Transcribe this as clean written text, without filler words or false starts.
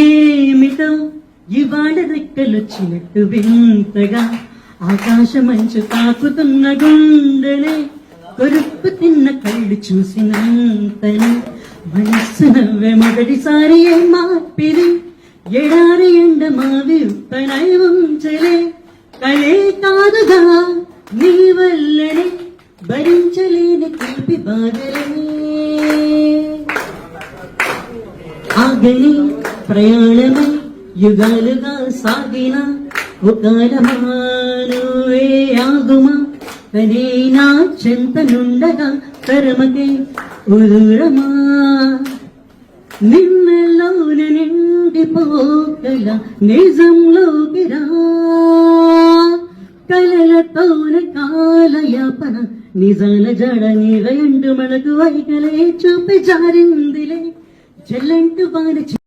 ఏమిటో ఇవాళ రెక్కలొచ్చినట్టు వింతగా ఆకాశమంచు తాకుతున్న గుండెనే కొరుక్కు తిన్న కళ్ళు చూసినంతనే మనస్సు నవ్వే మొదటిసారి ఏ మార్పిది ఎడారి ఎండ మావి ఉప్పనై ఉంచలే కలే కాదుగా నీ వల్లనే భరించలేని తీపి బాధలే ఆగని ప్రయాణమై యుగాలుగా సాగిన ఒకలమానువే ఆగుమా కనైనా చెంతనుండగా తరమకే ఉదురమా నిన్నలోన నిండిపోగల నిజంలోకి రా కలలతోన కాలయాపన నిజాల జడ నీవయండు మనకు వైకలే చూపి జారిందిలే చెల్లంటు వారి